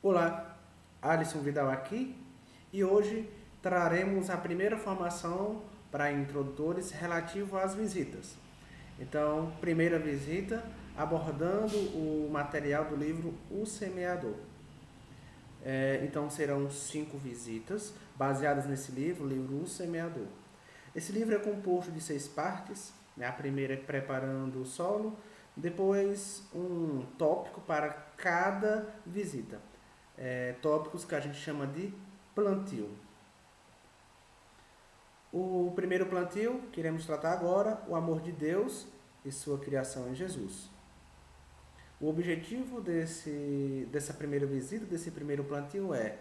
Olá, Alisson Vidal aqui e hoje traremos a primeira formação para introdutores relativo às visitas. Então, primeira visita abordando o material do livro O Semeador. Então, serão 5 visitas baseadas nesse livro, o livro O Semeador. Esse livro é composto de 6 partes, né? A primeira é preparando o solo, depois um tópico para cada visita. Tópicos que a gente chama de plantio. O primeiro plantio que iremos tratar agora, o amor de Deus e sua criação em Jesus. O objetivo dessa primeira visita, desse primeiro plantio é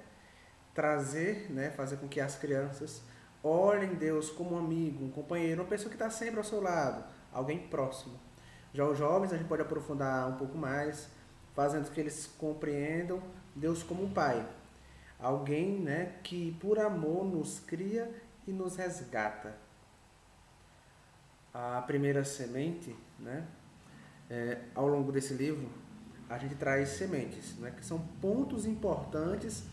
trazer, né, fazer com que as crianças olhem Deus como um amigo, um companheiro, uma pessoa que está sempre ao seu lado, alguém próximo. Já os jovens a gente pode aprofundar um pouco mais, fazendo com que eles compreendam Deus como um pai, alguém, né, que por amor nos cria e nos resgata. A primeira semente, né, ao longo desse livro, a gente traz sementes, né, que são pontos importantes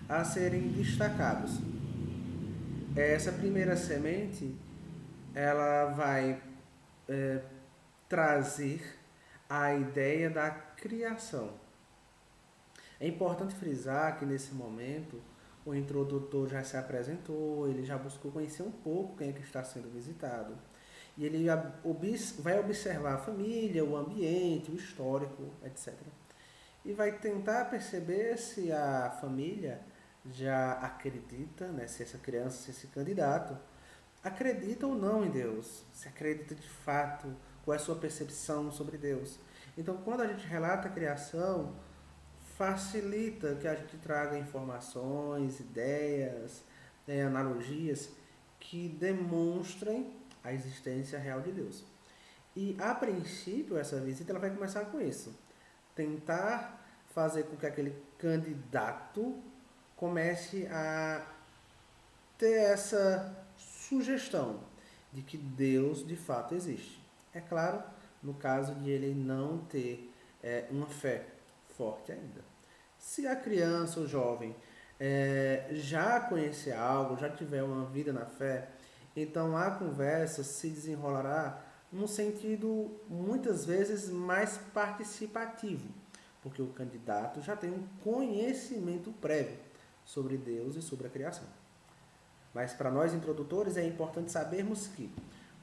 a serem destacados. Essa primeira semente, ela vai trazer a ideia da criação. É importante frisar que nesse momento o introdutor já se apresentou, ele já buscou conhecer um pouco quem é que está sendo visitado. E ele vai observar a família, o ambiente, o histórico, etc. E vai tentar perceber se a família já acredita, né, se essa criança, se esse candidato acredita ou não em Deus, se acredita de fato, qual é a sua percepção sobre Deus. Então, quando a gente relata a criação, facilita que a gente traga informações, ideias, analogias que demonstrem a existência real de Deus. E a princípio essa visita ela vai começar com isso, tentar fazer com que aquele candidato comece a ter essa sugestão de que Deus de fato existe. É claro, no caso de ele não ter uma fé forte ainda. Se a criança ou jovem já conhecer algo, já tiver uma vida na fé, então a conversa se desenrolará num sentido muitas vezes mais participativo, porque o candidato já tem um conhecimento prévio sobre Deus e sobre a criação. Mas para nós introdutores é importante sabermos que,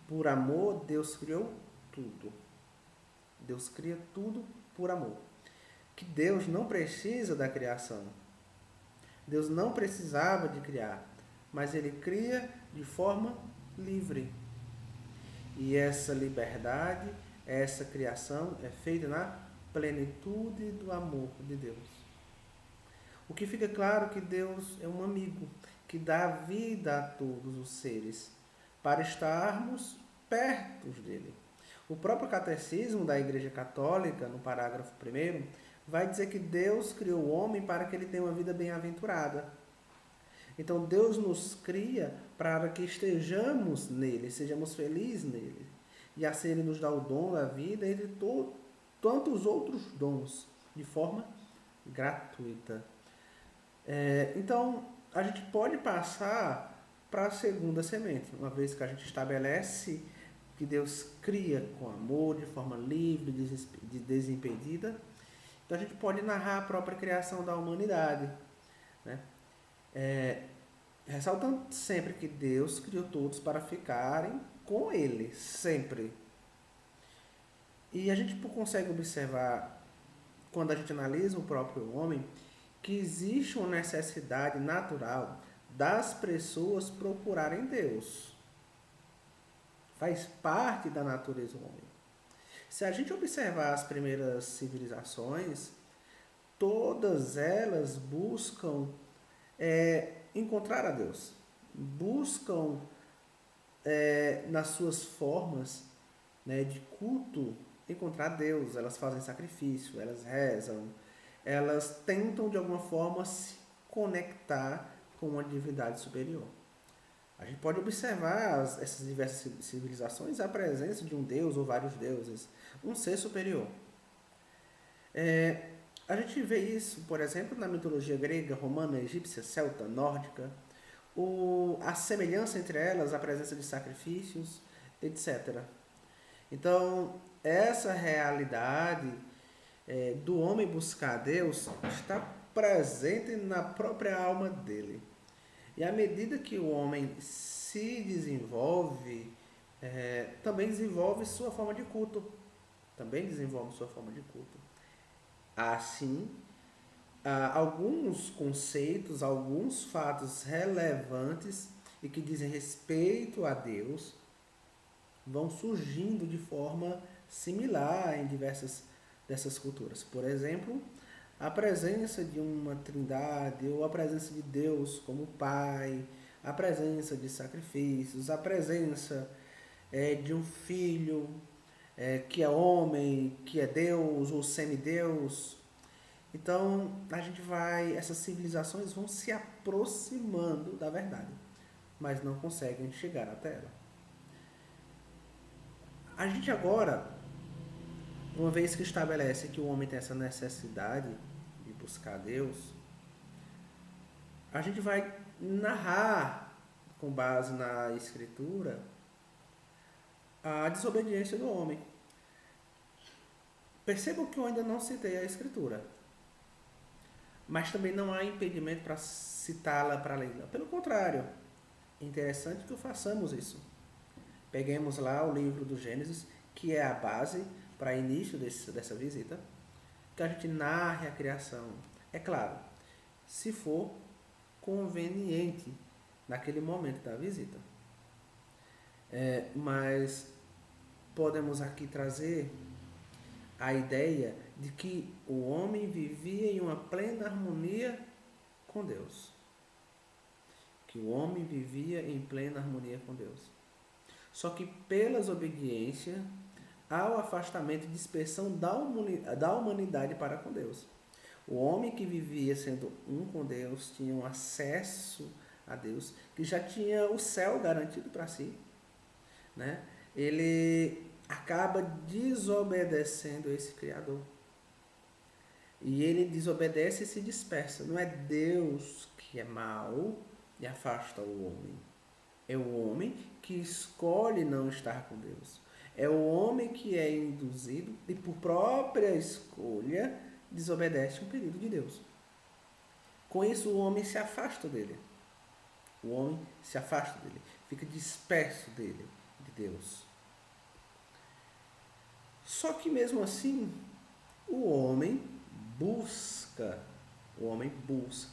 por amor, Deus criou tudo. Deus cria tudo por amor. Que Deus não precisa da criação. Deus não precisava de criar, mas Ele cria de forma livre. E essa liberdade, essa criação é feita na plenitude do amor de Deus. O que fica claro é que Deus é um amigo que dá vida a todos os seres para estarmos perto dele. O próprio catecismo da Igreja Católica, no parágrafo 1º, vai dizer que Deus criou o homem para que ele tenha uma vida bem-aventurada. Então Deus nos cria para que estejamos nele, sejamos felizes nele. E assim ele nos dá o dom da vida entre tantos outros dons, de forma gratuita. Então, a gente pode passar para a segunda semente, uma vez que a gente estabelece que Deus cria com amor, de forma livre, desimpedida. Então, a gente pode narrar a própria criação da humanidade, né? Ressaltando sempre que Deus criou todos para ficarem com Ele, sempre. E a gente consegue observar, quando a gente analisa o próprio homem, que existe uma necessidade natural das pessoas procurarem Deus. Faz parte da natureza do homem. Se a gente observar as primeiras civilizações, todas elas buscam encontrar a Deus. Buscam, nas suas formas, né, de culto, encontrar Deus. Elas fazem sacrifício, elas rezam, elas tentam de alguma forma se conectar com uma divindade superior. A gente pode observar essas diversas civilizações a presença de um deus ou vários deuses, um ser superior. A gente vê isso, por exemplo, na mitologia grega, romana, egípcia, celta, nórdica, a semelhança entre elas, a presença de sacrifícios, etc. Então, essa realidade do homem buscar a Deus está presente na própria alma dele. E à medida que o homem se desenvolve, também desenvolve sua forma de culto. Também desenvolve sua forma de culto. Assim, alguns conceitos, alguns fatos relevantes e que dizem respeito a Deus vão surgindo de forma similar em diversas dessas culturas. Por exemplo, a presença de uma trindade ou a presença de Deus como Pai, a presença de sacrifícios, a presença de um filho que é homem, que é Deus ou semideus. Então, essas civilizações vão se aproximando da verdade, mas não conseguem chegar até ela. A gente agora, uma vez que estabelece que o homem tem essa necessidade de buscar Deus, a gente vai narrar, com base na Escritura, a desobediência do homem. Percebam que eu ainda não citei a Escritura, mas também não há impedimento para citá-la para ler. Pelo contrário, é interessante que façamos isso. Peguemos lá o livro do Gênesis, que é a base para início dessa visita, que a gente narre a criação. É claro, se for conveniente naquele momento da visita. Mas podemos aqui trazer a ideia de que o homem vivia em uma plena harmonia com Deus. Que o homem vivia em plena harmonia com Deus. Só que pela desobediência, há o afastamento e dispersão da humanidade para com Deus. O homem que vivia sendo um com Deus tinha um acesso a Deus, que já tinha o céu garantido para si, né? Ele acaba desobedecendo esse Criador. E ele desobedece e se dispersa. Não é Deus que é mau e afasta o homem. É o homem que escolhe não estar com Deus. É o homem que é induzido e por própria escolha desobedece um pedido de Deus. Com isso o homem se afasta dele. O homem se afasta dele, fica disperso dele, de Deus. Só que mesmo assim, o homem busca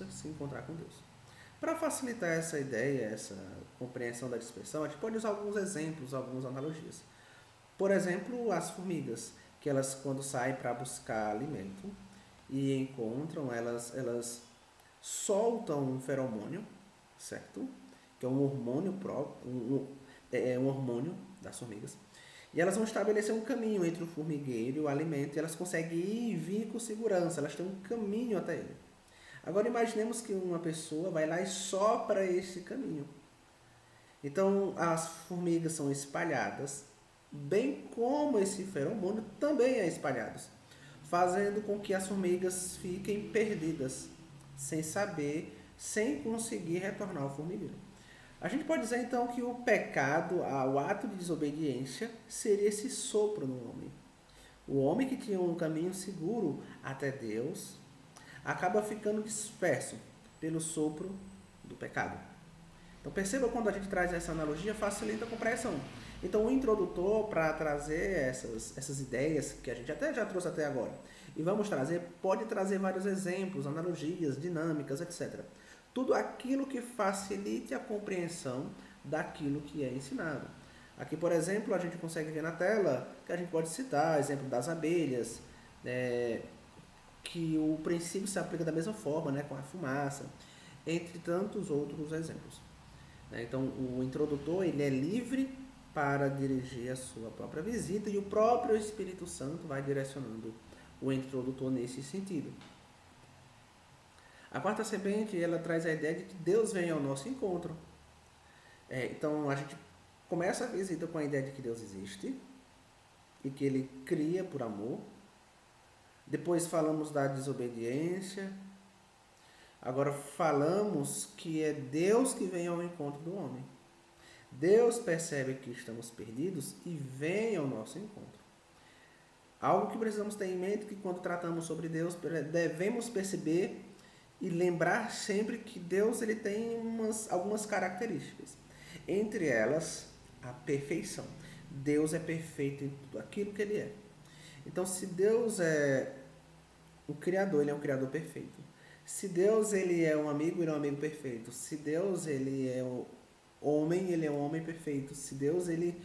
se encontrar com Deus. Para facilitar essa ideia, essa compreensão da dispersão, a gente pode usar alguns exemplos, algumas analogias. Por exemplo, as formigas, que elas quando saem para buscar alimento e encontram, elas soltam um feromônio, certo? Que é um hormônio próprio, um hormônio das formigas. E elas vão estabelecer um caminho entre o formigueiro e o alimento, e elas conseguem ir e vir com segurança, elas têm um caminho até ele. Agora imaginemos que uma pessoa vai lá e sopra esse caminho. Então as formigas são espalhadas, bem como esse feromônio também é espalhado, fazendo com que as formigas fiquem perdidas, sem saber, sem conseguir retornar ao formigueiro. A gente pode dizer então que o pecado, o ato de desobediência, seria esse sopro no homem. O homem que tinha um caminho seguro até Deus acaba ficando disperso pelo sopro do pecado. Então perceba, quando a gente traz essa analogia, facilita a compreensão. Então o introdutor, para trazer essas ideias que a gente até já trouxe até agora, e vamos trazer, pode trazer vários exemplos, analogias, dinâmicas, etc. Tudo aquilo que facilite a compreensão daquilo que é ensinado. Aqui, por exemplo, a gente consegue ver na tela que a gente pode citar exemplo das abelhas, que o princípio se aplica da mesma forma, né, com a fumaça, entre tantos outros exemplos. Então, o introdutor ele é livre para dirigir a sua própria visita e o próprio Espírito Santo vai direcionando o introdutor nesse sentido. A quarta semente, ela traz a ideia de que Deus vem ao nosso encontro. Então, a gente começa a visita com a ideia de que Deus existe e que Ele cria por amor, Depois falamos da desobediência. Agora falamos que é Deus que vem ao encontro do homem. Deus percebe que estamos perdidos e vem ao nosso encontro. Algo que precisamos ter em mente que quando tratamos sobre Deus, devemos perceber e lembrar sempre que Deus ele tem algumas características. Entre elas, a perfeição. Deus é perfeito em tudo aquilo que Ele é. Então, se Deus é o Criador, Ele é um Criador perfeito. Se Deus ele é um amigo, Ele é um amigo perfeito. Se Deus ele é um homem, Ele é um homem perfeito. Se Deus ele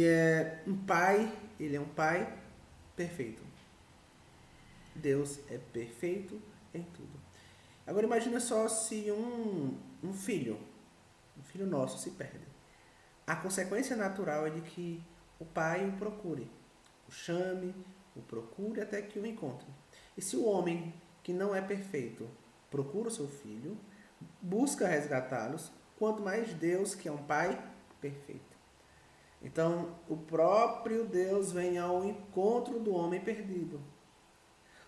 é um pai, Ele é um pai perfeito. Deus é perfeito em tudo. Agora imagina só se um filho nosso se perde. A consequência natural é de que o pai o procure, o chame, o procure até que o encontre. E se o homem que não é perfeito procura o seu filho, busca resgatá-los, quanto mais Deus, que é um pai perfeito. Então, o próprio Deus vem ao encontro do homem perdido.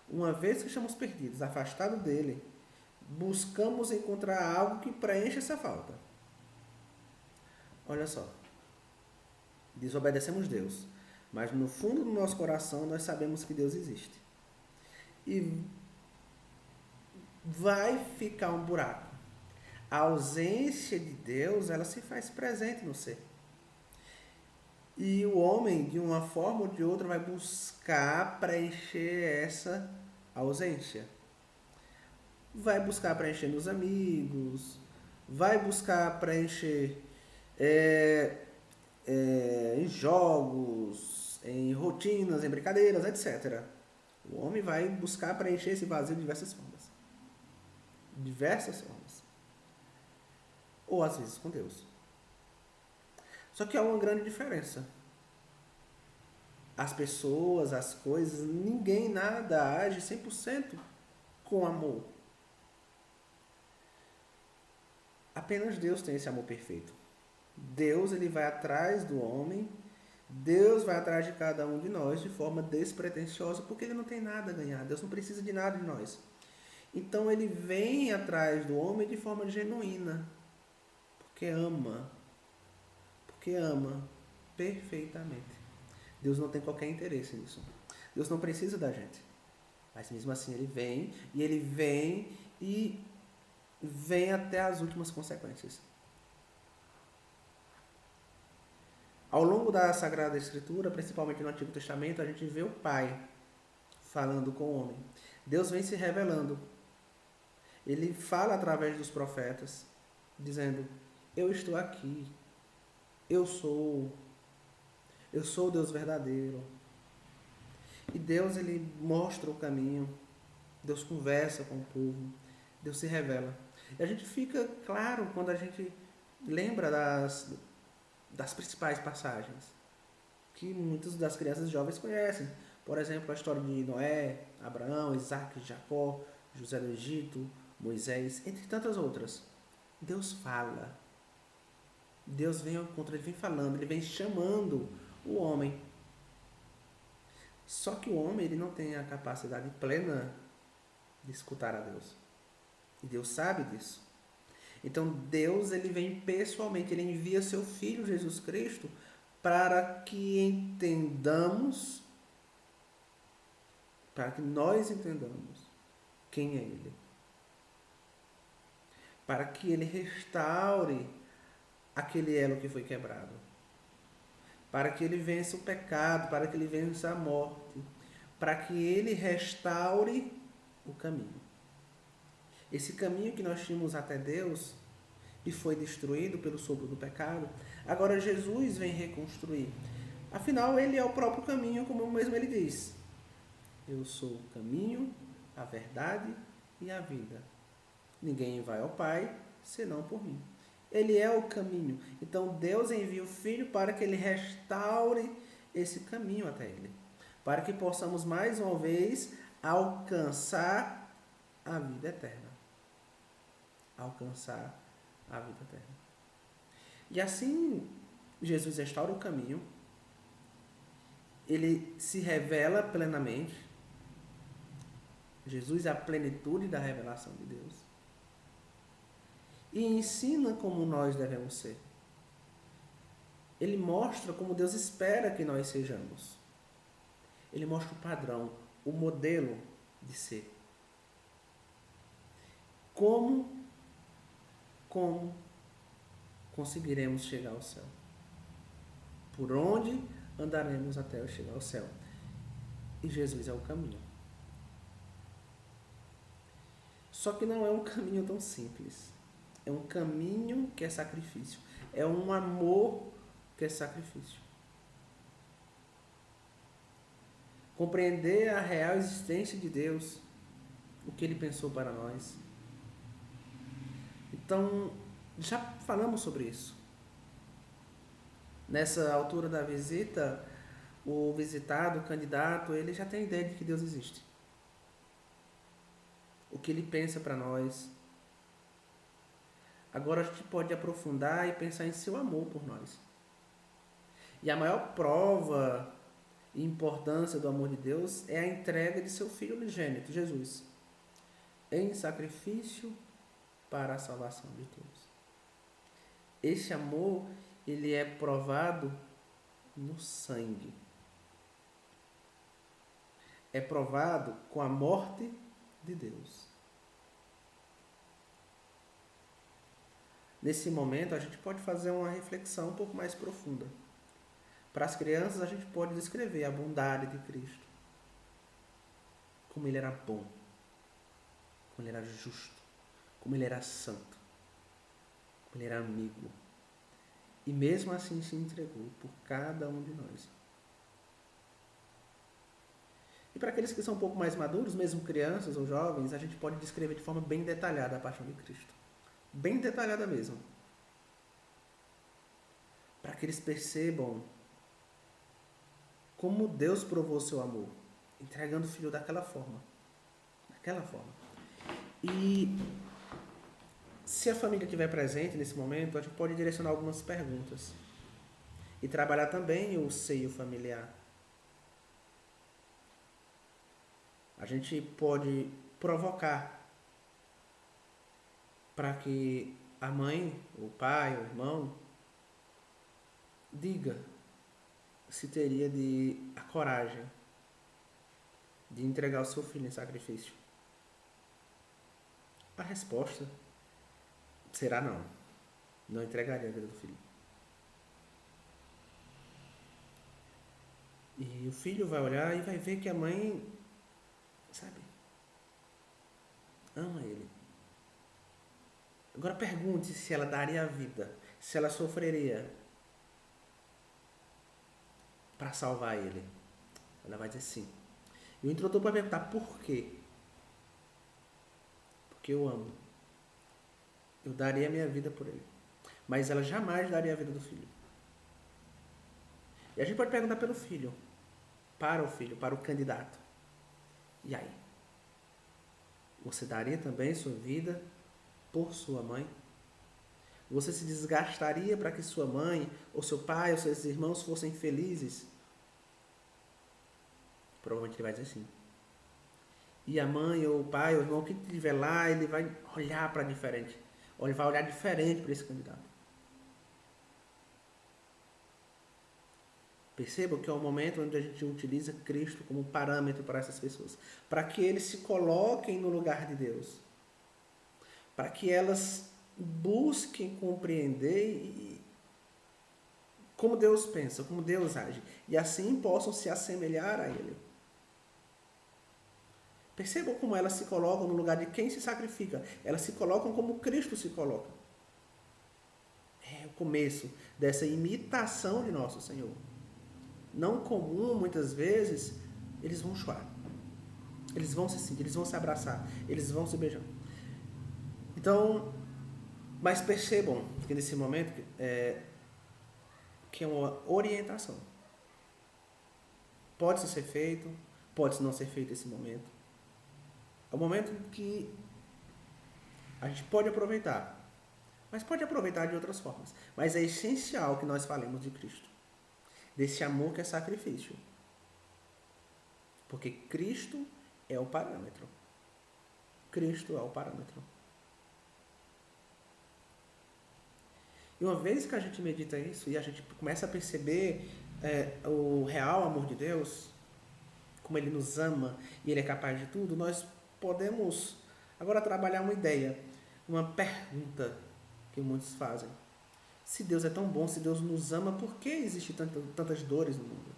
Uma vez que estamos perdidos, afastados dele, buscamos encontrar algo que preencha essa falta. Olha só, desobedecemos Deus, mas no fundo do nosso coração nós sabemos que Deus existe. E vai ficar um buraco. A ausência de Deus, ela se faz presente no ser. E o homem, de uma forma ou de outra, vai buscar preencher essa ausência. Vai buscar preencher nos amigos, vai buscar preencher em jogos, em rotinas, em brincadeiras, etc. O homem vai buscar preencher esse vazio de diversas formas. Diversas formas. Ou às vezes com Deus. Só que há uma grande diferença. As pessoas, as coisas, ninguém, nada age 100% com amor. Apenas Deus tem esse amor perfeito. Deus ele vai atrás do homem, Deus vai atrás de cada um de nós de forma despretensiosa, porque Ele não tem nada a ganhar, Deus não precisa de nada de nós. Então Ele vem atrás do homem de forma genuína, porque ama perfeitamente. Deus não tem qualquer interesse nisso. Deus não precisa da gente, mas mesmo assim Ele vem e vem até as últimas consequências. Ao longo da Sagrada Escritura, principalmente no Antigo Testamento, a gente vê o Pai falando com o homem. Deus vem se revelando. Ele fala através dos profetas, dizendo: eu estou aqui, eu sou o Deus verdadeiro. E Deus ele mostra o caminho, Deus conversa com o povo, Deus se revela. E a gente fica claro quando a gente lembra das principais passagens que muitas das crianças jovens conhecem. Por exemplo, a história de Noé, Abraão, Isaac, Jacó, José do Egito, Moisés, entre tantas outras. Deus fala. Deus vem ao encontro, Ele vem falando, Ele vem chamando o homem. Só que o homem ele não tem a capacidade plena de escutar a Deus. E Deus sabe disso. Então Deus ele vem pessoalmente, Ele envia seu Filho Jesus Cristo para que entendamos, para que nós entendamos quem é Ele. Para que Ele restaure aquele elo que foi quebrado. Para que Ele vença o pecado, para que Ele vença a morte. Para que Ele restaure o caminho. Esse caminho que nós tínhamos até Deus e foi destruído pelo sopro do pecado, agora Jesus vem reconstruir. Afinal, Ele é o próprio caminho, como mesmo Ele diz. Eu sou o caminho, a verdade e a vida. Ninguém vai ao Pai senão por mim. Ele é o caminho. Então Deus envia o Filho para que Ele restaure esse caminho até Ele. Para que possamos mais uma vez alcançar a vida eterna. Alcançar a vida eterna. E assim Jesus restaura o caminho. Ele se revela plenamente. Jesus é a plenitude da revelação de Deus. E ensina como nós devemos ser. Ele mostra como Deus espera que nós sejamos. Ele mostra o padrão, o modelo de ser. Como conseguiremos chegar ao céu? Por onde andaremos até chegar ao céu? E Jesus é o caminho. Só que não é um caminho tão simples. É um caminho que é sacrifício. É um amor que é sacrifício. Compreender a real existência de Deus, o que Ele pensou para nós. Então, já falamos sobre isso. Nessa altura da visita, o visitado, o candidato, ele já tem a ideia de que Deus existe. O que Ele pensa para nós. Agora a gente pode aprofundar e pensar em seu amor por nós. E a maior prova e importância do amor de Deus é a entrega de seu Filho unigênito, Jesus, em sacrifício para a salvação de todos. Esse amor, ele é provado no sangue. É provado com a morte de Deus. Nesse momento, a gente pode fazer uma reflexão um pouco mais profunda. Para as crianças, a gente pode descrever a bondade de Cristo. Como Ele era bom. Como Ele era justo. Como Ele era santo. Como Ele era amigo. E mesmo assim se entregou por cada um de nós. E para aqueles que são um pouco mais maduros, mesmo crianças ou jovens, a gente pode descrever de forma bem detalhada a paixão de Cristo. Bem detalhada mesmo. Para que eles percebam como Deus provou seu amor, entregando o Filho daquela forma. Daquela forma. E se a família estiver presente nesse momento, a gente pode direcionar algumas perguntas. E trabalhar também o seio familiar. A gente pode provocar para que a mãe, o pai, o irmão, diga se teria a coragem de entregar o seu filho em sacrifício. A resposta será não. Não entregaria a vida do filho. E o filho vai olhar e vai ver que a mãe, sabe, ama ele. Agora pergunte se ela daria a vida, se ela sofreria para salvar ele. Ela vai dizer sim. E o introdutor vai perguntar por quê? Porque eu amo. Eu daria a minha vida por ele. Mas ela jamais daria a vida do filho. E a gente pode perguntar pelo filho. Para o filho, para o candidato. E aí? Você daria também sua vida por sua mãe? Você se desgastaria para que sua mãe, ou seu pai, ou seus irmãos fossem felizes? Provavelmente ele vai dizer sim. E a mãe, ou o pai, ou o irmão que estiver lá, ele vai olhar para diferente. Ou ele vai olhar diferente para esse candidato. Percebam que é o momento onde a gente utiliza Cristo como parâmetro para essas pessoas. Para que eles se coloquem no lugar de Deus. Para que elas busquem compreender como Deus pensa, como Deus age. E assim possam se assemelhar a Ele. Percebam como elas se colocam no lugar de quem se sacrifica. Elas se colocam como Cristo se coloca. É o começo dessa imitação de nosso Senhor. Não comum, muitas vezes, eles vão chorar. Eles vão se sentir, eles vão se abraçar, eles vão se beijar. Então, mas percebam que nesse momento que é uma orientação. Pode ser feito, pode não ser feito esse momento. É um momento que a gente pode aproveitar, mas pode aproveitar de outras formas. Mas é essencial que nós falemos de Cristo, desse amor que é sacrifício. Porque Cristo é o parâmetro. Cristo é o parâmetro. E uma vez que a gente medita isso e a gente começa a perceber o real amor de Deus, como Ele nos ama e Ele é capaz de tudo, nós podemos agora trabalhar uma ideia, uma pergunta que muitos fazem. Se Deus é tão bom, se Deus nos ama, por que existem tantas dores no mundo?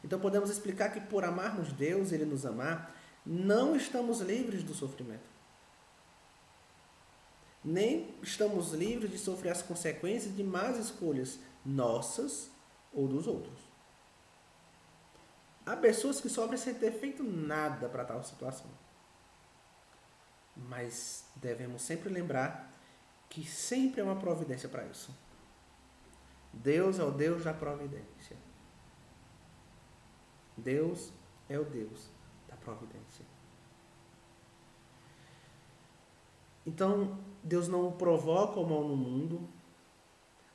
Então podemos explicar que por amarmos Deus, Ele nos amar, não estamos livres do sofrimento. Nem estamos livres de sofrer as consequências de más escolhas nossas ou dos outros. Há pessoas que sofrem sem ter feito nada para tal situação. Mas devemos sempre lembrar que sempre há uma providência para isso. Deus é o Deus da providência. Deus é o Deus da providência. Então, Deus não provoca o mal no mundo,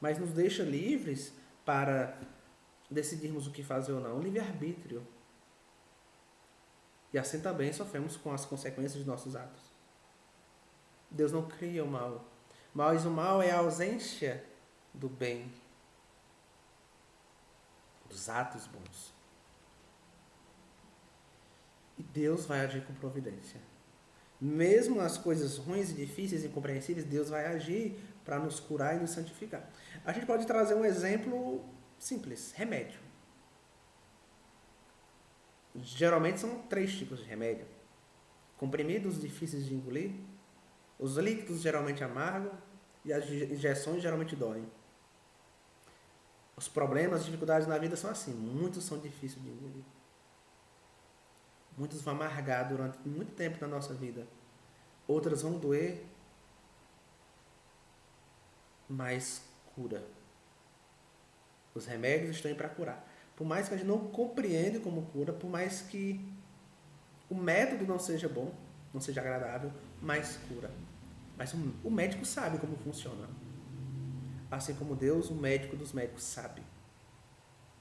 mas nos deixa livres para decidirmos o que fazer ou não. Livre-arbítrio. E assim também sofremos com as consequências de nossos atos. Deus não cria o mal. Mas o mal é a ausência do bem, dos atos bons. E Deus vai agir com providência. Mesmo as coisas ruins e difíceis e incompreensíveis, Deus vai agir para nos curar e nos santificar. A gente pode trazer um exemplo simples: remédio. Geralmente são 3 tipos de remédio: comprimidos difíceis de engolir, os líquidos geralmente amargam e as injeções geralmente doem. Os problemas, as dificuldades na vida são assim: muitos são difíceis de engolir. Muitos vão amargar durante muito tempo na nossa vida. Outras vão doer, mas cura. Os remédios estão aí para curar. Por mais que a gente não compreenda como cura, por mais que o método não seja bom, não seja agradável, mas cura. Mas o médico sabe como funciona. Assim como Deus, o médico dos médicos, sabe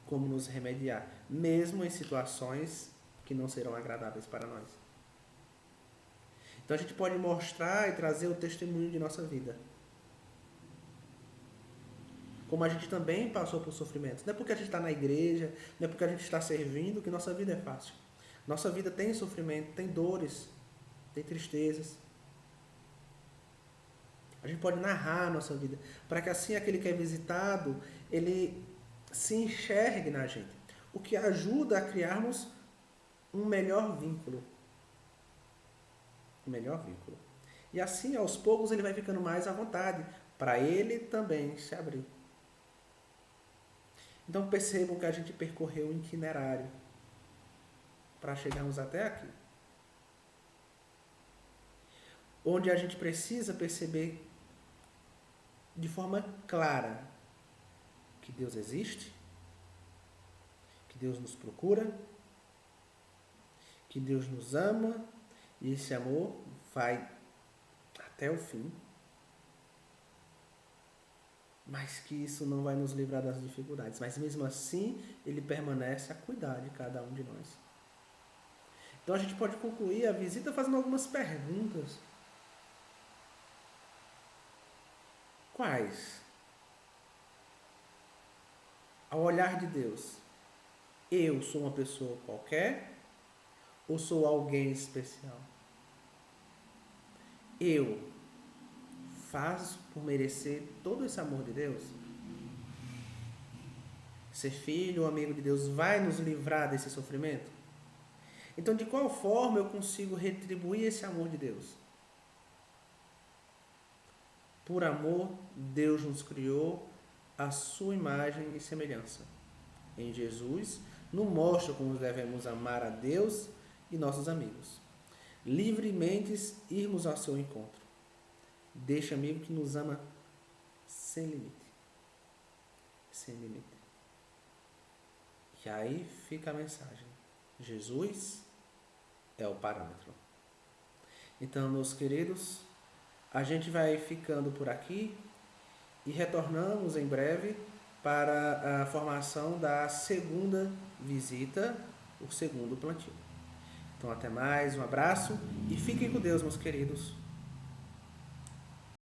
como nos remediar, mesmo em situações que não serão agradáveis para nós. Então a gente pode mostrar e trazer o testemunho de nossa vida. Como a gente também passou por sofrimentos. Não é porque a gente está na igreja, não é porque a gente está servindo que nossa vida é fácil. Nossa vida tem sofrimento, tem dores, tem tristezas. A gente pode narrar a nossa vida, para que assim aquele que é visitado, ele se enxergue na gente. O que ajuda a criarmos um melhor vínculo. Um melhor vínculo. E assim, aos poucos, ele vai ficando mais à vontade, para ele também se abrir. Então percebam que a gente percorreu um itinerário para chegarmos até aqui. Onde a gente precisa perceber de forma clara que Deus existe, que Deus nos procura, que Deus nos ama e esse amor vai até o fim, mas que isso não vai nos livrar das dificuldades. Mas mesmo assim, Ele permanece a cuidar de cada um de nós. Então a gente pode concluir a visita fazendo algumas perguntas. Quais? Ao olhar de Deus, eu sou uma pessoa qualquer ou sou alguém especial? Eu faço por merecer todo esse amor de Deus? Ser filho ou amigo de Deus vai nos livrar desse sofrimento? Então, de qual forma eu consigo retribuir esse amor de Deus? Por amor, Deus nos criou à sua imagem e semelhança. Em Jesus, nos mostra como devemos amar a Deus e nossos amigos. Livremente irmos ao seu encontro. Deste amigo que nos ama sem limite. Sem limite. E aí fica a mensagem. Jesus é o parâmetro. Então, meus queridos, a gente vai ficando por aqui e retornamos em breve para a formação da segunda visita, o segundo plantio. Então até mais, um abraço e fiquem com Deus, meus queridos.